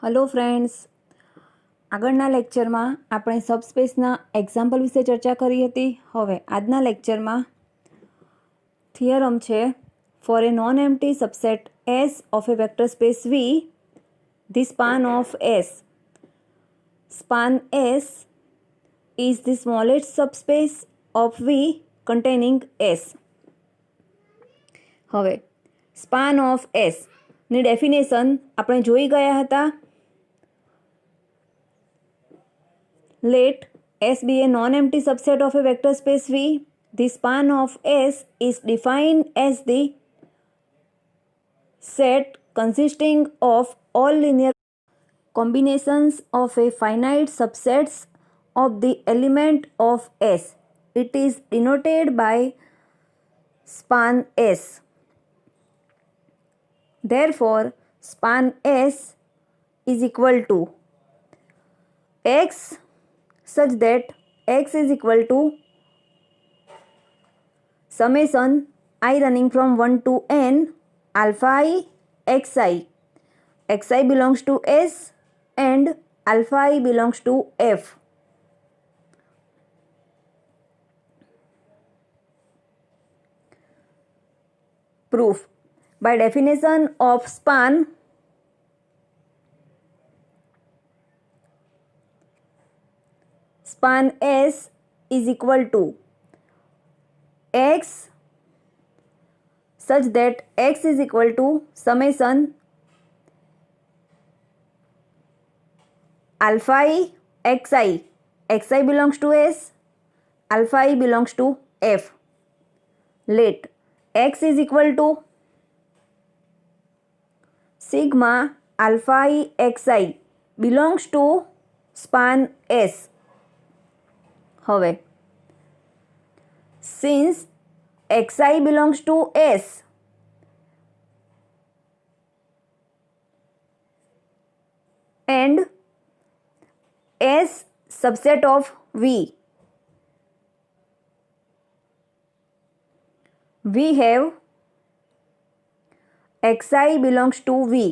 Hello friends, આગળના લેક્ચરમાં આપણે સબસ્પેસના એક્ઝામ્પલ વિશે ચર્ચા કરી હતી. હવે આજના લેક્ચરમાં થિયરમ છે. For a non empty subset S of a vector space V, the span of S. Span S is the smallest subspace of V containing S. હવે સ્પાન ઓફ S ની ડેફિનેશન આપણે જોઈ ગયા હતા. Let S be a non-empty subset of a vector space V. The span of S is defined as the set consisting of all linear combinations of a finite subsets of the element of S. It is denoted by span S. Therefore, span S is equal to X such that X is equal to summation I running from 1 to n alpha I xi. Xi belongs to S and alpha I belongs to F. Proof. By definition of span, span S is equal to X such that X is equal to summation alpha I xi. Xi belongs to S, alpha I belongs to F. Let X is equal to sigma alpha I xi belongs to span S. હવે since xi belongs to S and S subset of V, we have xi belongs to V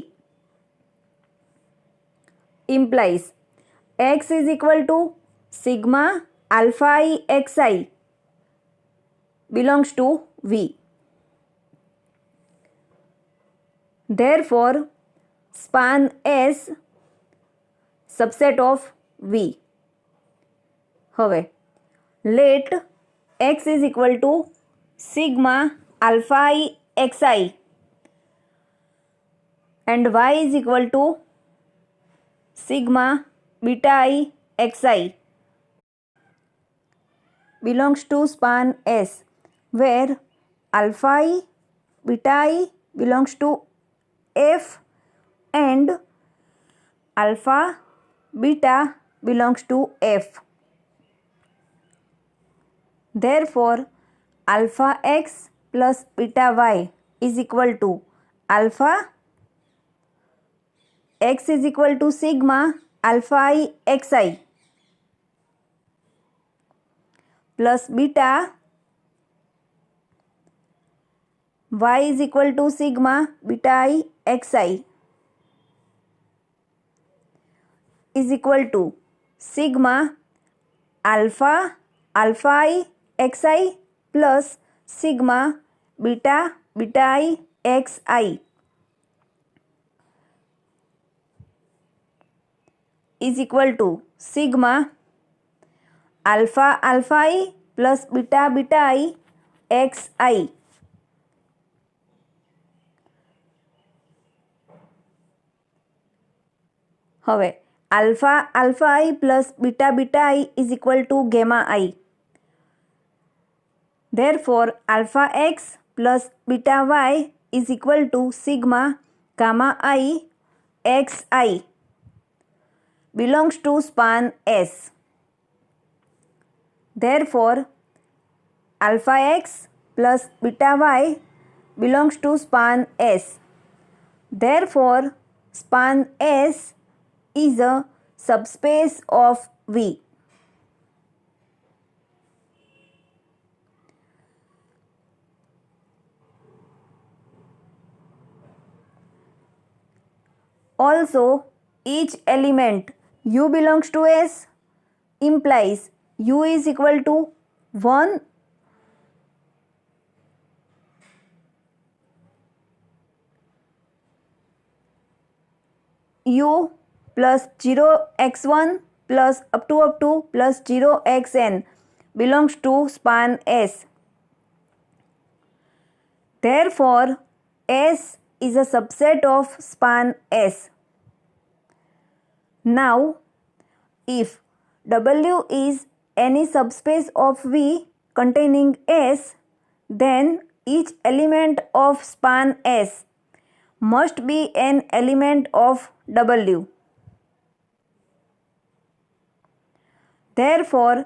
implies X is equal to sigma alpha I xi belongs to V. Therefore, span S subset of V. હવે let X is equal to sigma alpha I xi and Y is equal to sigma beta I xi belongs to span S, where alpha I, beta I belongs to F and alpha, beta belongs to F. Therefore, alpha x plus beta y is equal to alpha x is equal to sigma alpha I xi plus beta y is equal to sigma beta I xi is equal to sigma alpha I xi plus sigma beta I xi is equal to sigma alpha I plus beta I xi. હવે alpha I plus beta I is equal to gamma I. Therefore, alpha x plus beta y is equal to sigma gamma I xi belongs to span S. Therefore, alpha x plus beta y belongs to span S. Therefore, span S is a subspace of V. Also, each element u belongs to S implies u is equal to 1 u plus 0x1 plus up to plus 0xn belongs to span S. Therefore, S is a subset of span S. Now, if W is any subspace of V containing S, then each element of span S must be an element of W. Therefore,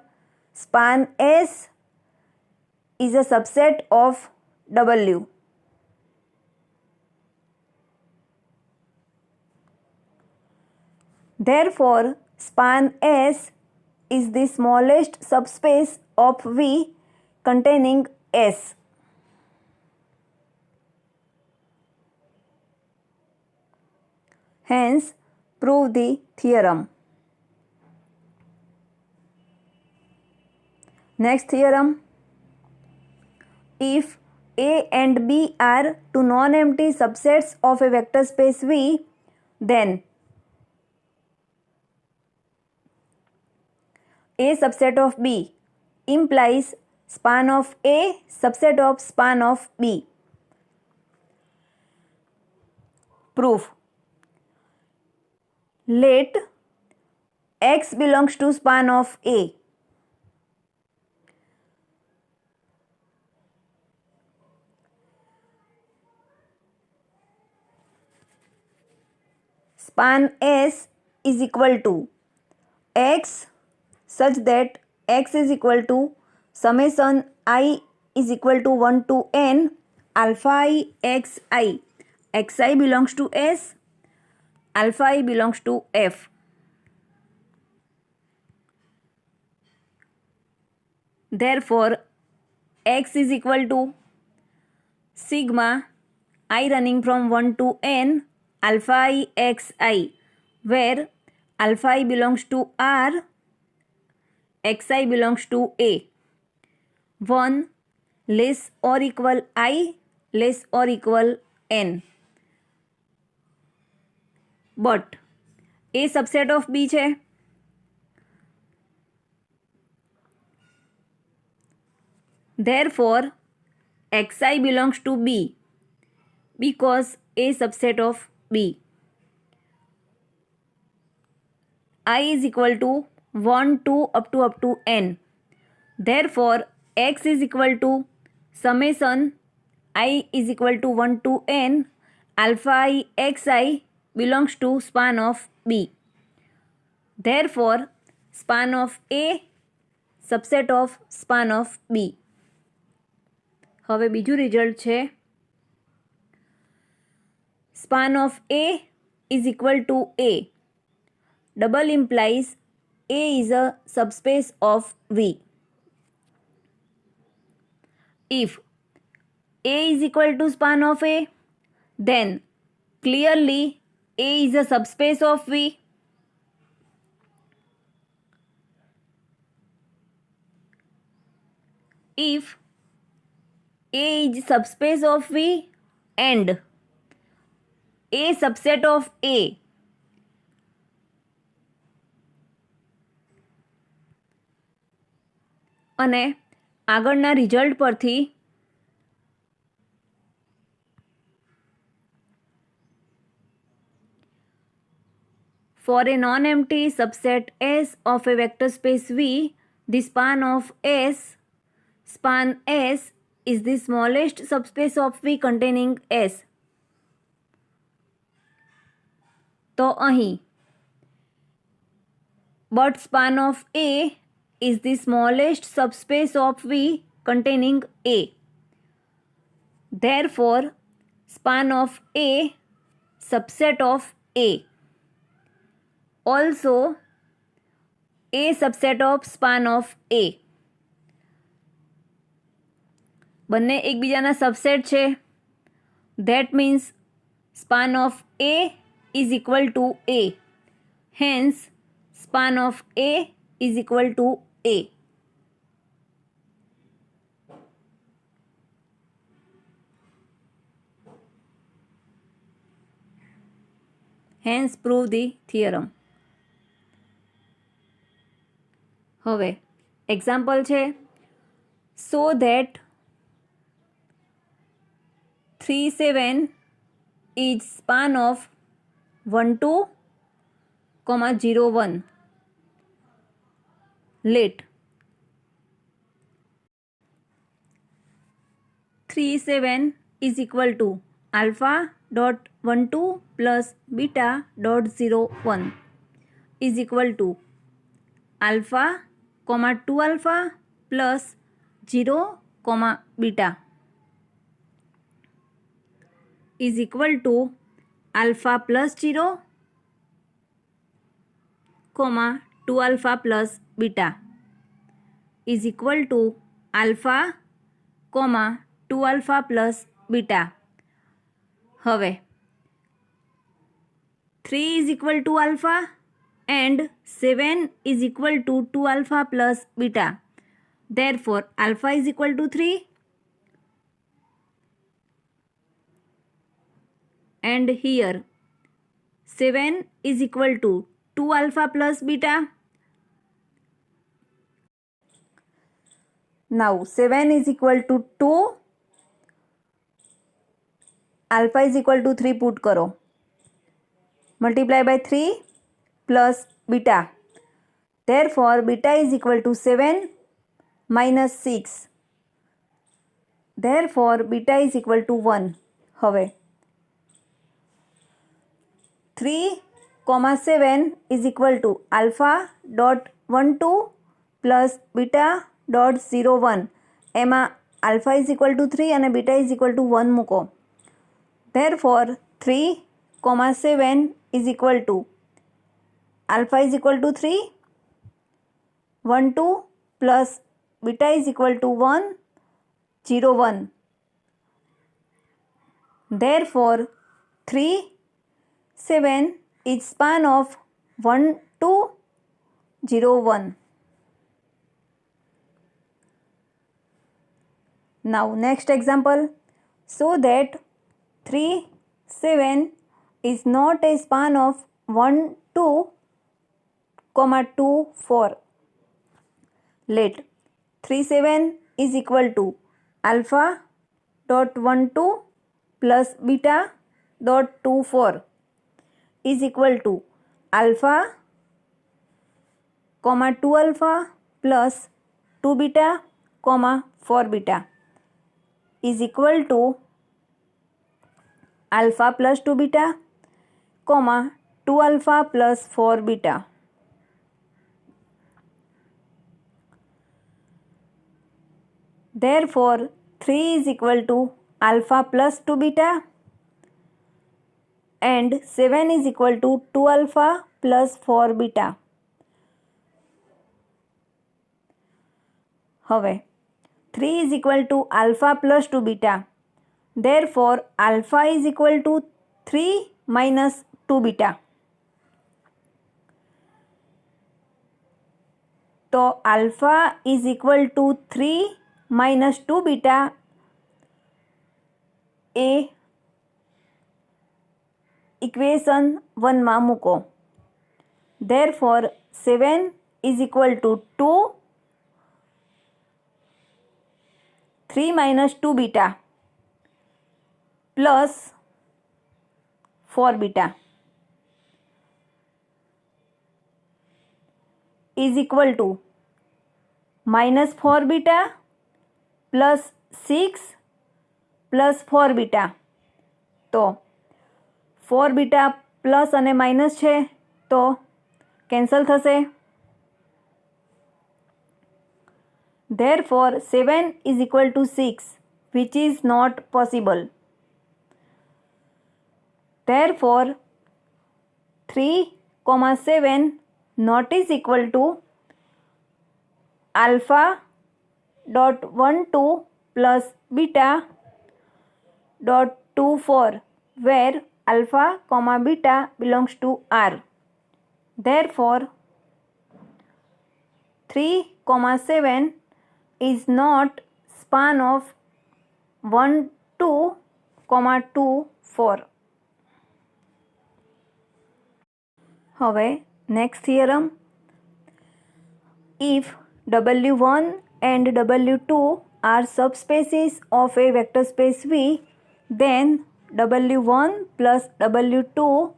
span S is a subset of W. Therefore, span S is the smallest subspace of V containing S. Hence, prove the theorem. Next theorem. If A and B are two non-empty subsets of a vector space V, then A subset of B implies span of A subset of span of B. Proof. Let X belongs to span of A. Span S is equal to X such that X is equal to summation I is equal to 1 to n alpha I xi. Xi belongs to S, alpha I belongs to F. Therefore, X is equal to sigma I running from 1 to n alpha I xi, where alpha I belongs to R, xi belongs to A. 1 less or equal I less or equal n. But A subset of B છે. Therefore, xi belongs to B because A subset of B. I is equal to 1 to up to n. Therefore, X is equal to summation I is equal to 1 to n alpha I xi belongs to span of B. Therefore, span of A subset of span of B. હવે બીજું result છે span of A is equal to A. Double implies A is a subspace of V. If A is equal to span of A, then clearly A is a subspace of V. If A is subspace of V and A subset of A અને આગળના result પરથી for a non-empty subset S of a vector space V, the span of S, span S is the smallest subspace of V containing S. તો અહીં but span of A is the smallest subspace of V containing A. Therefore, span of A subset of A. Also, A subset of span of A. બંને એકબીજાના subset છે. That means span of A is equal to A. Hence, span of A is equal to A. Hence, prove the theorem. હવે example છે, so that 3, 7 is span of 1, 2, 0, 1. Let 3, 7 is equal to alpha dot 1, 2 plus beta dot 0, 1 is equal to alpha, 2 alpha plus 0, beta is equal to alpha plus 0, 2 alpha plus beta is equal to alpha, 2 alpha plus beta. હવે 3 is equal to alpha and 7 is equal to 2 alpha plus beta. Therefore, alpha is equal to 3 and here 7 is equal to 2 alpha plus beta. Now 7 is equal to 2, alpha is equal to 3 put करो, multiply by 3 plus beta. Therefore, beta is equal to 7 minus 6. Therefore, beta is equal to 1. હવે 3, 7 is equal to alpha dot 1, 2 plus beta dot 0, 1. એમાં alpha is equal to 3 અને beta is equal to 1 મૂકો. Therefore, 3, 7 is equal to alpha is equal to 3, 1, 2 plus beta is equal to 1, 0, 1. Therefore, 3, 7 is span of 1, 2, 0, 1. Now, next example. So that 3, 7 is not a span of 1, 2, 2, 4. Let 3, 7 is equal to alpha dot 1, 2 plus beta dot 2, 4 is equal to alpha, 2 alpha plus 2 beta, 4 beta is equal to alpha plus 2 beta, 2 alpha plus 4 beta. Therefore, 3 is equal to alpha plus 2 beta and 7 is equal to 2 alpha plus 4 beta. હવે 3 is equal to alpha plus 2 beta. Therefore, alpha is equal to 3 minus 2 beta. तो alpha is equal to 3 minus 2 beta A equation 1 માં મૂકો. Therefore, 7 is equal to 2, 3 minus 2 beta plus 4 beta is equal to minus 4 beta plus 6 plus 4 beta. તો 4 beta plus અને minus છે તો cancel થશે. Therefore, 7 is equal to 6, which is not possible. Therefore, 3, 7 not is equal to alpha dot 1, 2 plus beta dot 2, 4, where alpha, beta belongs to R. Therefore 3, 7 is not span of 1, 2, 2, 4. હવે next theorem. If W1 and W2 are subspaces of a vector space V, then W1 plus W2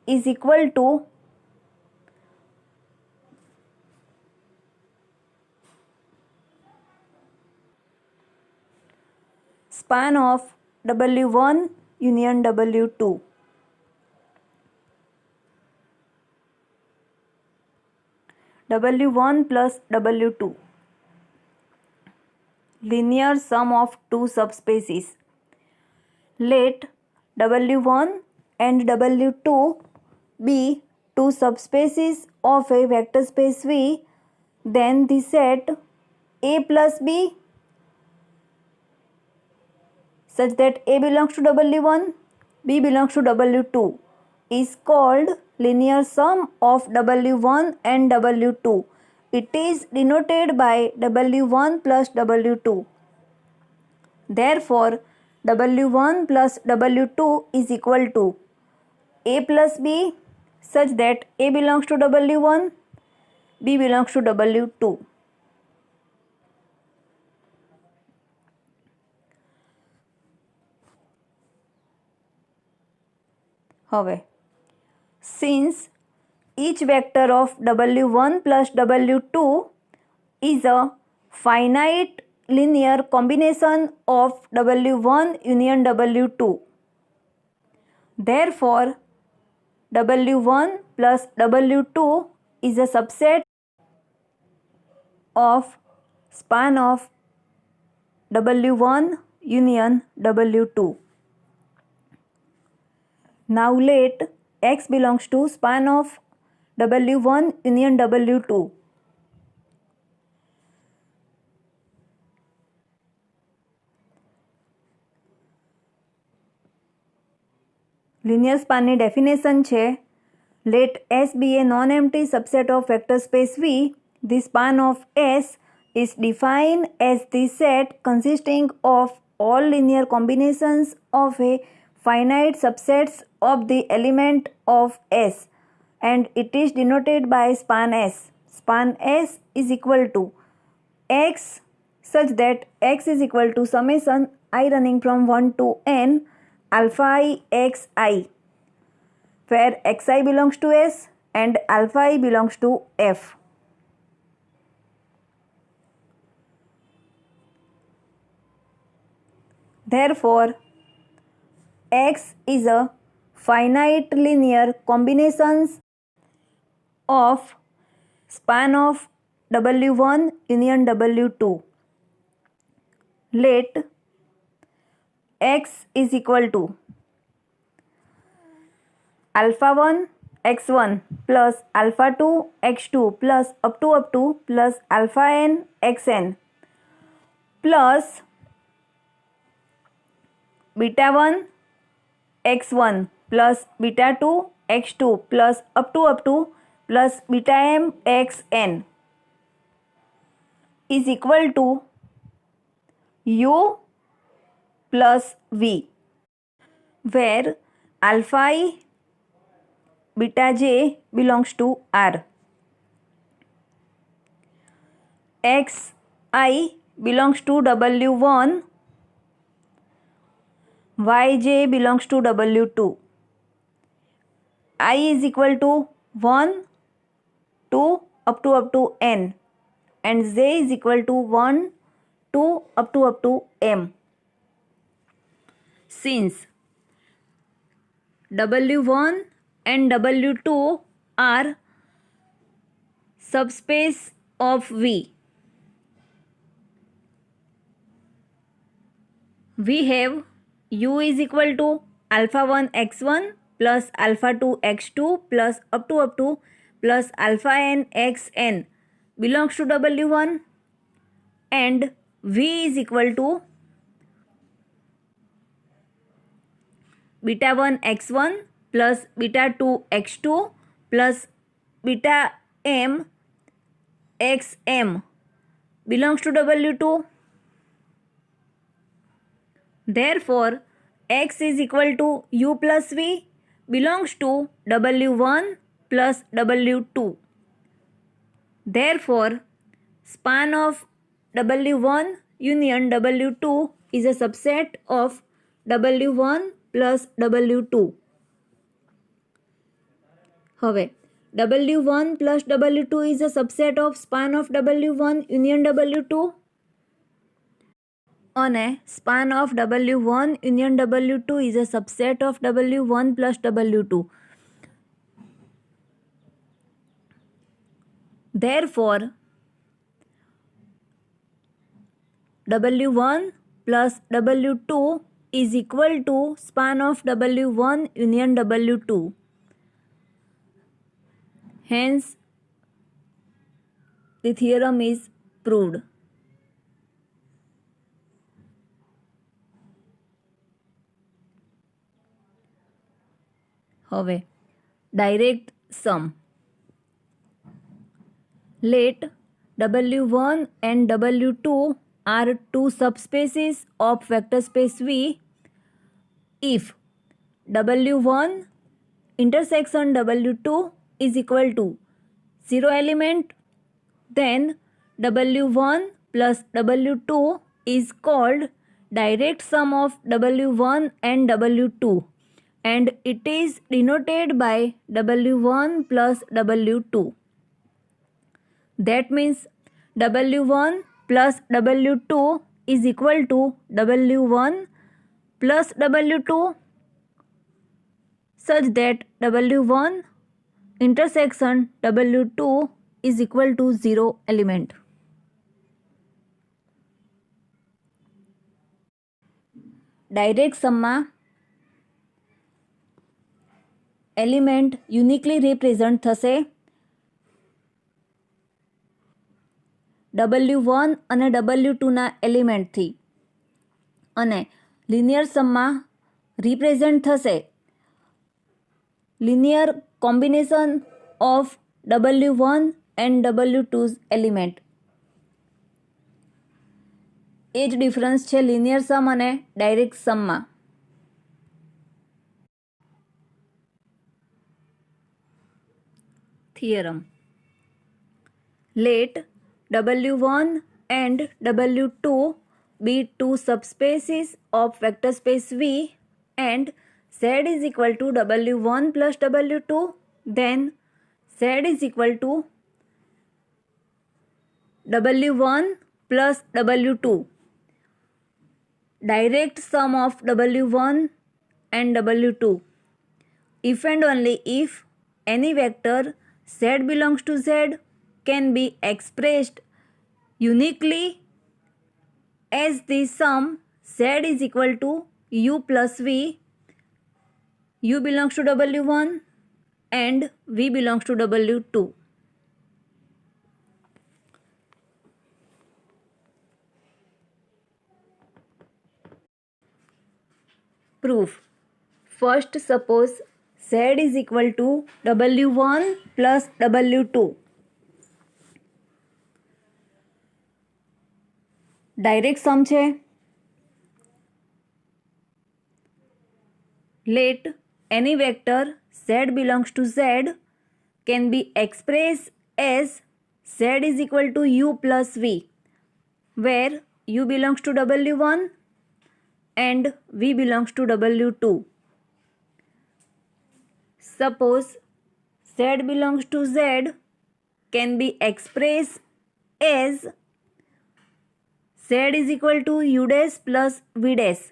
is equal to span of W1 union W2. W1 plus W2, linear sum of two subspaces. Let W1 and W2 be two subspaces of a vector space V, then the set A plus B such that A belongs to W1, B belongs to W2 is called linear sum of W1 and W2. It is denoted by W1 plus W2. Therefore, W1 plus W2 is equal to A plus B such that A belongs to W1, B belongs to W2. હવે since each vector of W1 plus W2 is a finite linear combination of W1 union W2, therefore W1 plus W2 is a subset of span of W1 union W2. Now let X belongs to span of W1 union W2. Linear span ની definition છે let S be a non-empty subset of vector space V. The span of S is defined as the set consisting of all linear combinations of a finite subsets of the element of S, and it is denoted by span S. Span S is equal to X such that X is equal to summation I running from 1 to n alpha I xi, where xi belongs to S and alpha I belongs to F. Therefore, X is a finite linear combinations of span of W1 union W2. Let X is equal to alpha 1 x1 plus alpha 2 x2 plus up to plus alpha n xn plus beta 1 x1 plus beta 2 x2 plus up to plus beta m xn is equal to u plus v, where alpha I beta j belongs to R, xi belongs to W1, yj belongs to W2. I is equal to 1, 2 up to n, and j is equal to 1, 2 up to m. Since W1 and W2 are subspace of V, we have u is equal to alpha 1 x1 plus alpha 2 x2 plus up to plus alpha n xn belongs to W1, and v is equal to beta 1 x1 plus beta 2 x2 plus beta m x m belongs to W2. Therefore, x is equal to u plus v belongs to W1 plus W2. Therefore, span of W1 union W2 is a subset of W1 plus W2. હવે W1 plus W2 is a subset of span of W1 union W2 અને span of W1 union W2 is a subset of W1 plus W2. Therefore, W1 plus W2 is equal to span of W1 union W2. Hence, the theorem is proved. હવે direct sum. Let W1 and W2 are two subspaces of vector space V if W1 intersection W2 is equal to 0 element, then W1 plus W2 is called direct sum of W1 and W2 and it is denoted by W1 plus W2. That means W1 plus W2 is equal to W1 plus W2 such that W1 intersection W2 is equal to 0 element. Direct sum માં element uniquely represent થશે W1 અને W2ના એલિમેન્ટથી અને linear સમમાં represent થશે linear combination of W1 and W2's element. એ જ ડિફરન્સ છે લિનિયર સમ અને ડાયરેક્ટ સમમાં. Theorem. Let W1 and W2 be two subspaces of vector space V and Z is equal to W1 plus W2, then Z is equal to W1 plus W2. Direct sum of W1 and W2. If and only if any vector Z belongs to Z can be expressed uniquely as the sum Z is equal to U plus V. U belongs to W1 and V belongs to W2. Proof. First, suppose Z is equal to W1 plus W2. Direct sum છે. Let any vector Z belongs to Z can be expressed as Z is equal to U plus V, where U belongs to W1 and V belongs to W2. Suppose Z belongs to Z can be expressed as Z is equal to U dash plus V dash,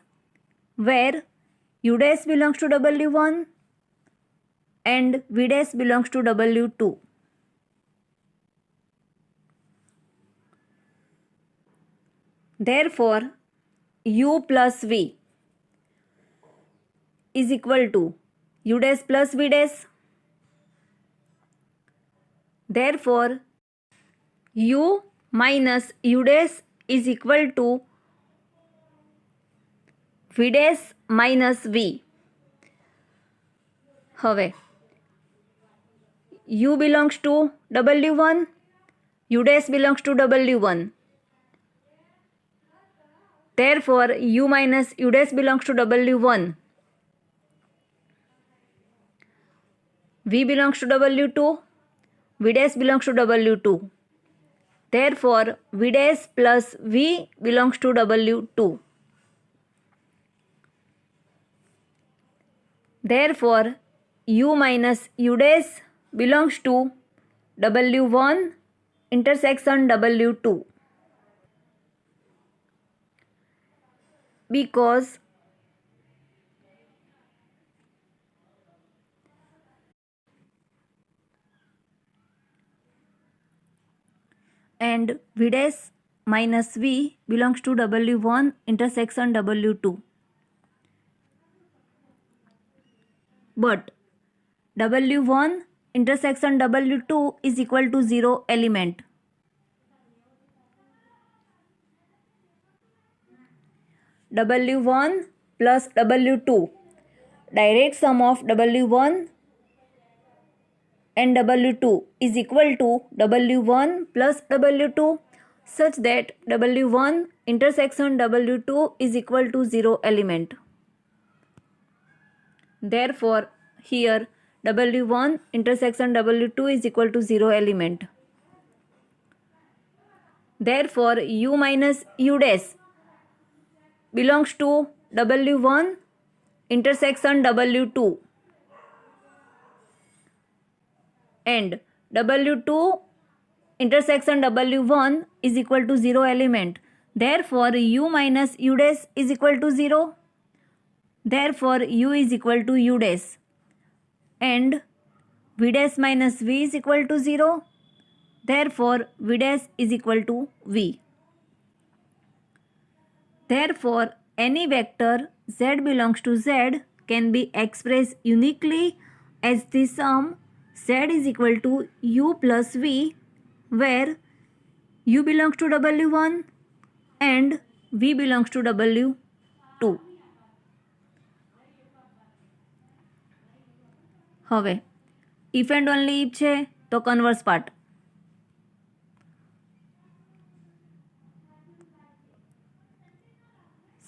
where U dash belongs to W1 and V dash belongs to W2. Therefore, U plus V is equal to U dash plus V dash. Therefore, U minus U dash is equal to V dash minus V. હવે u belongs to w1, u dash belongs to w1. Therefore, u minus u dash belongs to w1. V belongs to w2, v dash belongs to w2. Therefore, v dash plus v belongs to w2. Therefore, u minus u dash belongs to w1 intersection w2. Because and v dash minus v belongs to w1 intersection w2. But w1 intersection w2 is equal to 0 element. w1 plus w2, direct sum of w1 and w2 is equal to w1 plus w2, such that w1 intersection w2 is equal to 0 element. Therefore, here w1 intersection w2 is equal to 0 element. Therefore, u minus u dash belongs to w1 intersection w2 and w2 intersection w1 is equal to 0 element. Therefore, u minus u dash is equal to 0. Therefore, u is equal to u dash and v dash minus v is equal to 0. Therefore, v dash is equal to v. Therefore, any vector z belongs to z can be expressed uniquely as the sum z is equal to u plus v, where u belongs to w1 and v belongs to w2. હવે if and only if છે તો કન્વર્સ part.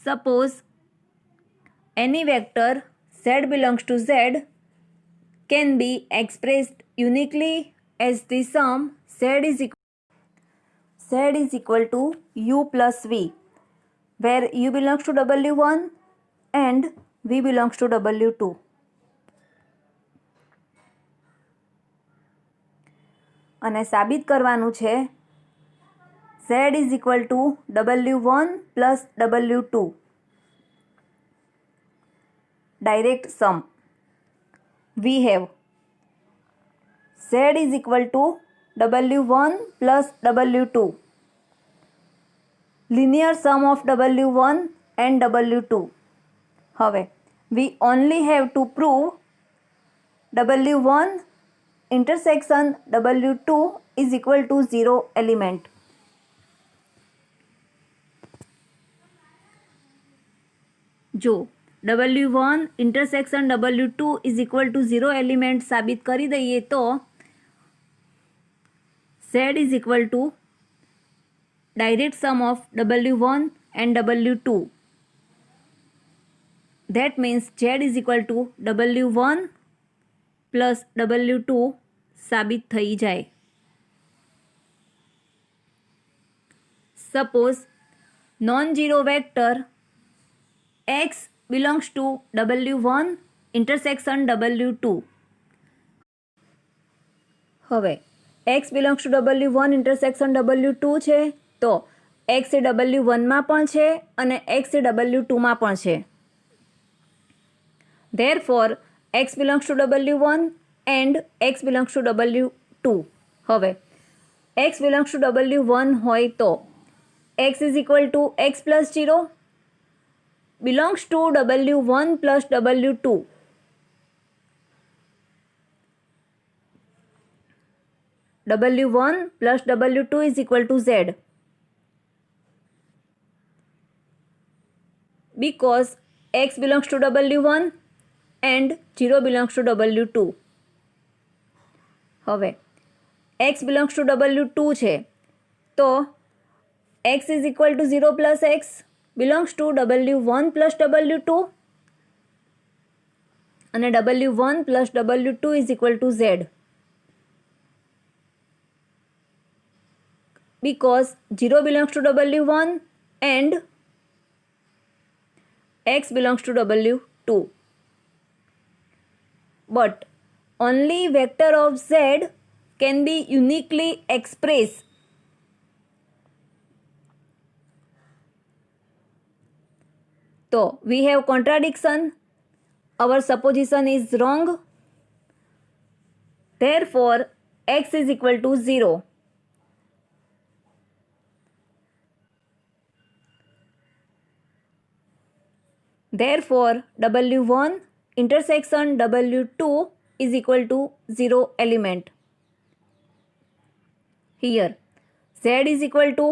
Suppose any vector z belongs to z can be expressed uniquely as the sum z is equal to u plus v, where u belongs to w1 and v belongs to w2. અને સાબિત કરવાનું છે z is equal to w1 plus w2. Direct sum. We have z is equal to w1 plus w2. Linear sum of w1 and w2. હવે we only have to prove w1 intersection w2 is equal to 0 element. જો w1 intersection w2 is equal to 0 element સાબિત કરી દઈએ તો z is equal to direct sum of w1 and w2. That means z is equal to w1 plus w2 સાબિત થઈ જાય. Suppose non-zero vector x belongs to w1 intersection w2. હવે x belongs to w1 intersection w2 છે તો x એ w1 માં પણ છે અને x એ w2 માં પણ છે. Therefore, x belongs to w1 and x belongs to w2. હવે x belongs to w1 હોય તો x is equal to x plus 0 belongs to w1 plus w2. w1 plus w2 is equal to z, because x belongs to w1 and 0 belongs to w2. હવે x belongs to W2 છે તો x is equal two 0 plus x belongs to W1 plus W2 અને W1 plus W2 is equal two Z, because 0 belongs to W1 and x belongs to W2. But only vector of Z can be uniquely expressed. So we have contradiction. Our supposition is wrong. Therefore, x is equal to 0. Therefore, W1 intersection W2 is equal to 0 element. Here, Z is equal to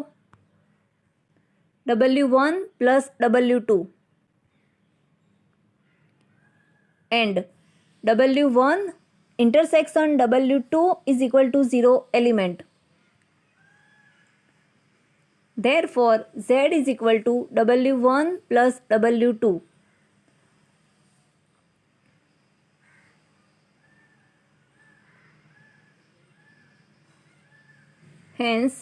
W1 plus W2 and W1 intersection W2 is equal to 0 element. Therefore, Z is equal to W1 plus W2. Hence,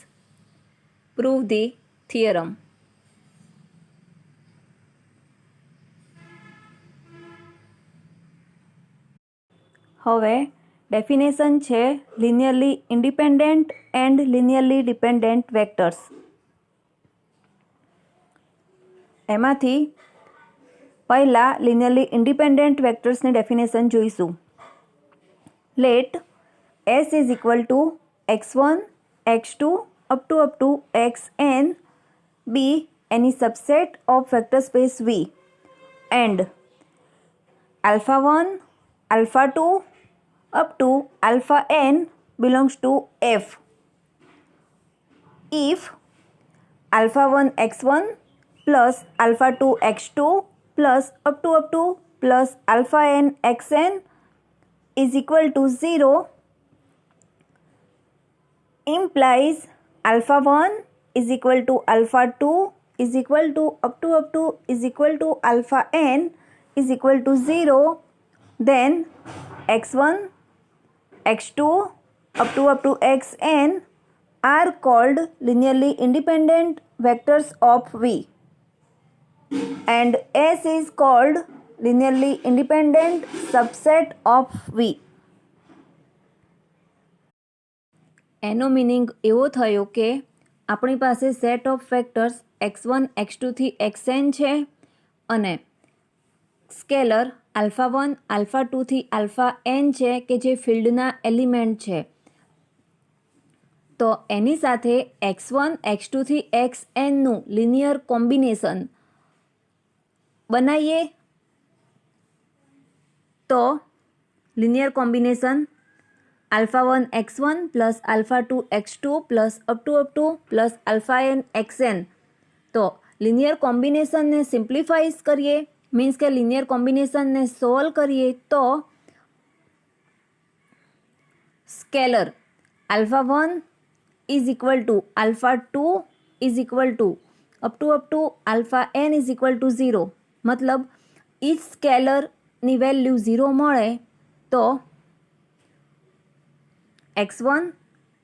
prove the theorem. હવે definition છે linearly independent and linearly dependent vectors. એમાંથી પહેલાં linearly independent વેક્ટર્સની definition જોઈશું. Let S is equal to x1 x2 up to xn be any subset of vector space V and alpha 1 alpha 2 up to alpha n belongs to F if alpha 1 x1 plus alpha 2 x2 plus up to plus alpha n xn is equal to 0 implies alpha 1 is equal to alpha 2 is equal to up to is equal to alpha n is equal to 0, then x1 x2 up to xn are called linearly independent vectors of V and S is called linearly independent subset of V. એનો meaning એવો થયો કે આપણી પાસે set of vectors x1 x2 થી xn છે અને scalar alpha 1 alpha 2 થી આલ્ફા n છે કે જે ફિલ્ડના એલિમેન્ટ છે. તો એની સાથે x1 x2 થી xnનું લિનિયર કોમ્બિનેશન બનાવીએ તો linear combination alpha 1 x1 plus alpha 2 x2 plus up to plus alpha n xn. તો લિનિયર કોમ્બિનેશનને સિમ્પ્લિફાઈઝ કરીએ મીન્સ કે લિનિયર કોમ્બિનેશનને સોલ્વ કરીએ તો scalar alpha 1 is equal to alpha 2 is equal to up to alpha n is equal to 0. મતલબ inch સ્કેલરની value 0 મળે તો x1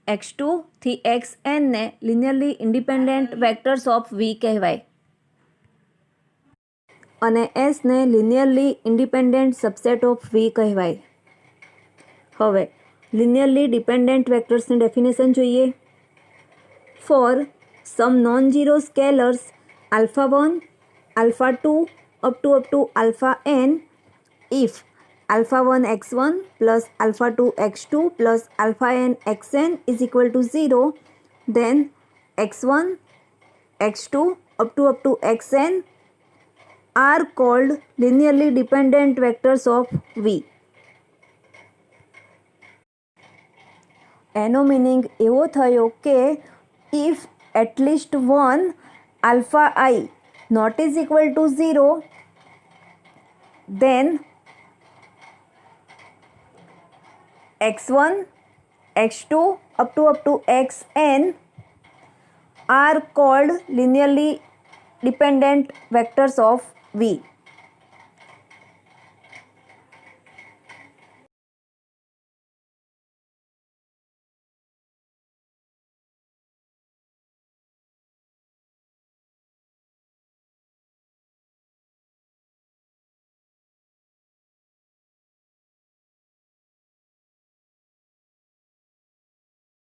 x2 થી xn ને linearly independent vectors of V કહેવાય અને S ને linearly independent subset of V કહેવાય. હવે લિનિયરલી ડિપેન્ડન્ટ વેક્ટર્સની ડેફિનેશન જોઈએ. For some non zero scalars alpha 1 alpha 2 up to alpha n if alpha 1 x1 plus alpha 2 x2 plus alpha n xn is equal to 0, then x1 x2 up to xn are called linearly dependent vectors of V. એનો meaning એવો થયો કે if at least one alpha I not is equal to 0, then x1 x2 up to xn are called linearly dependent vectors of V.